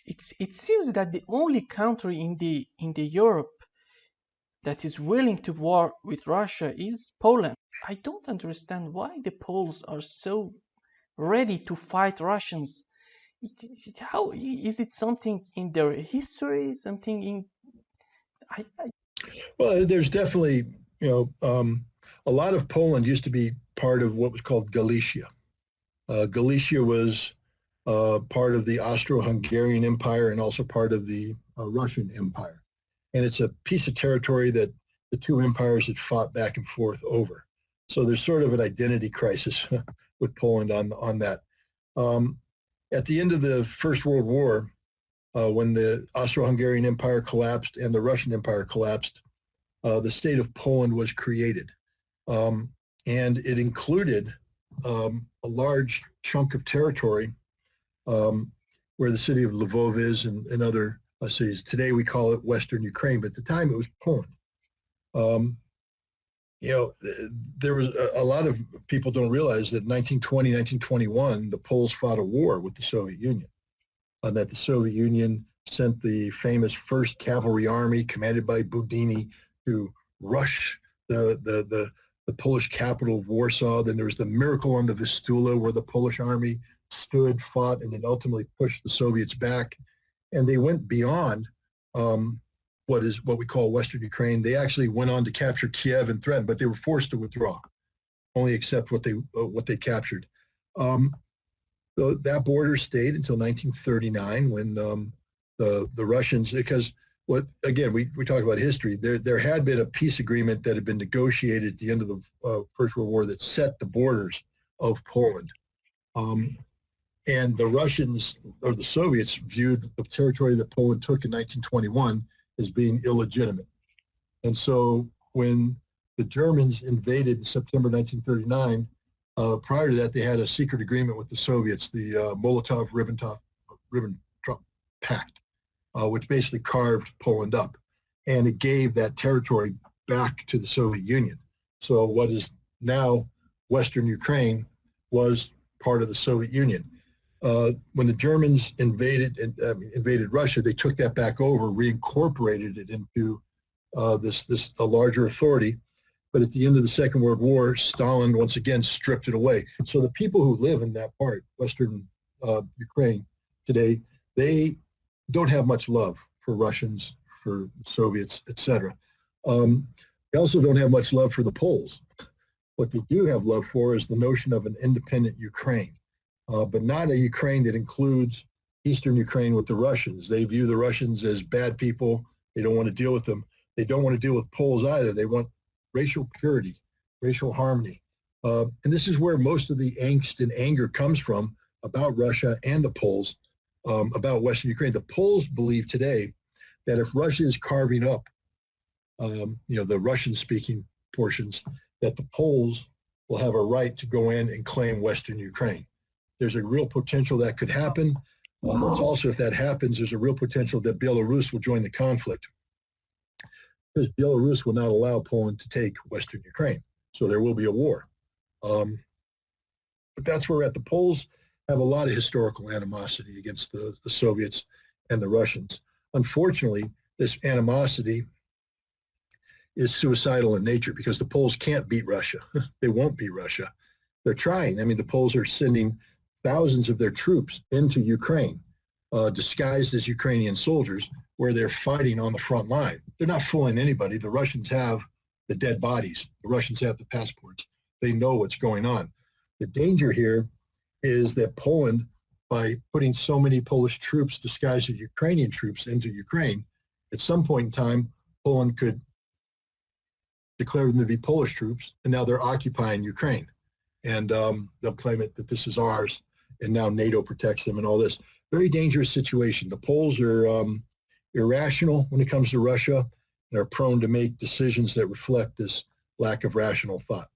it seems that the only country in the Europe that is willing to war with Russia is Poland. I don't understand why the Poles are so ready to fight Russians. How is it something in their history? Something in I Well, there's definitely, a lot of Poland used to be part of what was called Galicia. Galicia was part of the Austro-Hungarian Empire and also part of the Russian Empire. And it's a piece of territory that the two empires had fought back and forth over. So there's sort of an identity crisis with Poland on that. Um, at the end of the First World War, when the Austro-Hungarian Empire collapsed and the Russian Empire collapsed, the state of Poland was created. And it included a large chunk of territory where the city of Lvov is and other cities. Today we call it Western Ukraine, but at the time it was Poland. Um, there was a lot of people don't realize that 1920, 1921, the Poles fought a war with the Soviet Union, that the Soviet Union sent the famous First Cavalry Army commanded by Budini to rush the Polish capital of Warsaw. Then there was the miracle on the Vistula where the Polish army stood, fought, and then ultimately pushed the Soviets back. And they went beyond what we call Western Ukraine. They actually went on to capture Kiev and threaten, but they were forced to withdraw, only accept what they captured. So that border stayed until 1939 when the Russians, because we talk about history. There had been a peace agreement that had been negotiated at the end of the First World War that set the borders of Poland. And the Russians or the Soviets viewed the territory that Poland took in 1921 as being illegitimate. And so when the Germans invaded in September 1939, prior to that, they had a secret agreement with the Soviets, the Molotov-Ribbentrop Pact, which basically carved Poland up. And it gave that territory back to the Soviet Union. So what is now Western Ukraine was part of the Soviet Union. When the Germans invaded Russia, they took that back over, reincorporated it into a larger authority. But at the end of the Second World War, Stalin once again stripped it away. So the people who live in that part, Western Ukraine today, they don't have much love for Russians, for Soviets, etc. They also don't have much love for the Poles. What they do have love for is the notion of an independent Ukraine. But not a Ukraine that includes Eastern Ukraine with the Russians. They view the Russians as bad people. They don't want to deal with them. They don't want to deal with Poles either. They want racial purity, racial harmony. And this is where most of the angst and anger comes from about Russia and the Poles, about Western Ukraine. The Poles believe today that if Russia is carving up, the Russian-speaking portions, that the Poles will have a right to go in and claim Western Ukraine. There's a real potential that could happen. It's also, if that happens, there's a real potential that Belarus will join the conflict, because Belarus will not allow Poland to take Western Ukraine. So there will be a war. But that's where we're at. The Poles have a lot of historical animosity against the Soviets and the Russians. Unfortunately, this animosity is suicidal in nature because the Poles can't beat Russia. They won't beat Russia. They're trying. I mean, the Poles are sending thousands of their troops into Ukraine, disguised as Ukrainian soldiers, where they're fighting on the front line. They're not fooling anybody. The Russians have the dead bodies. The Russians have the passports. They know what's going on. The danger here is that Poland, by putting so many Polish troops disguised as Ukrainian troops into Ukraine, at some point in time, Poland could declare them to be Polish troops, and now they're occupying Ukraine. And they'll claim it that this is ours, and now NATO protects them and all this. Very dangerous situation. The Poles are irrational when it comes to Russia and are prone to make decisions that reflect this lack of rational thought.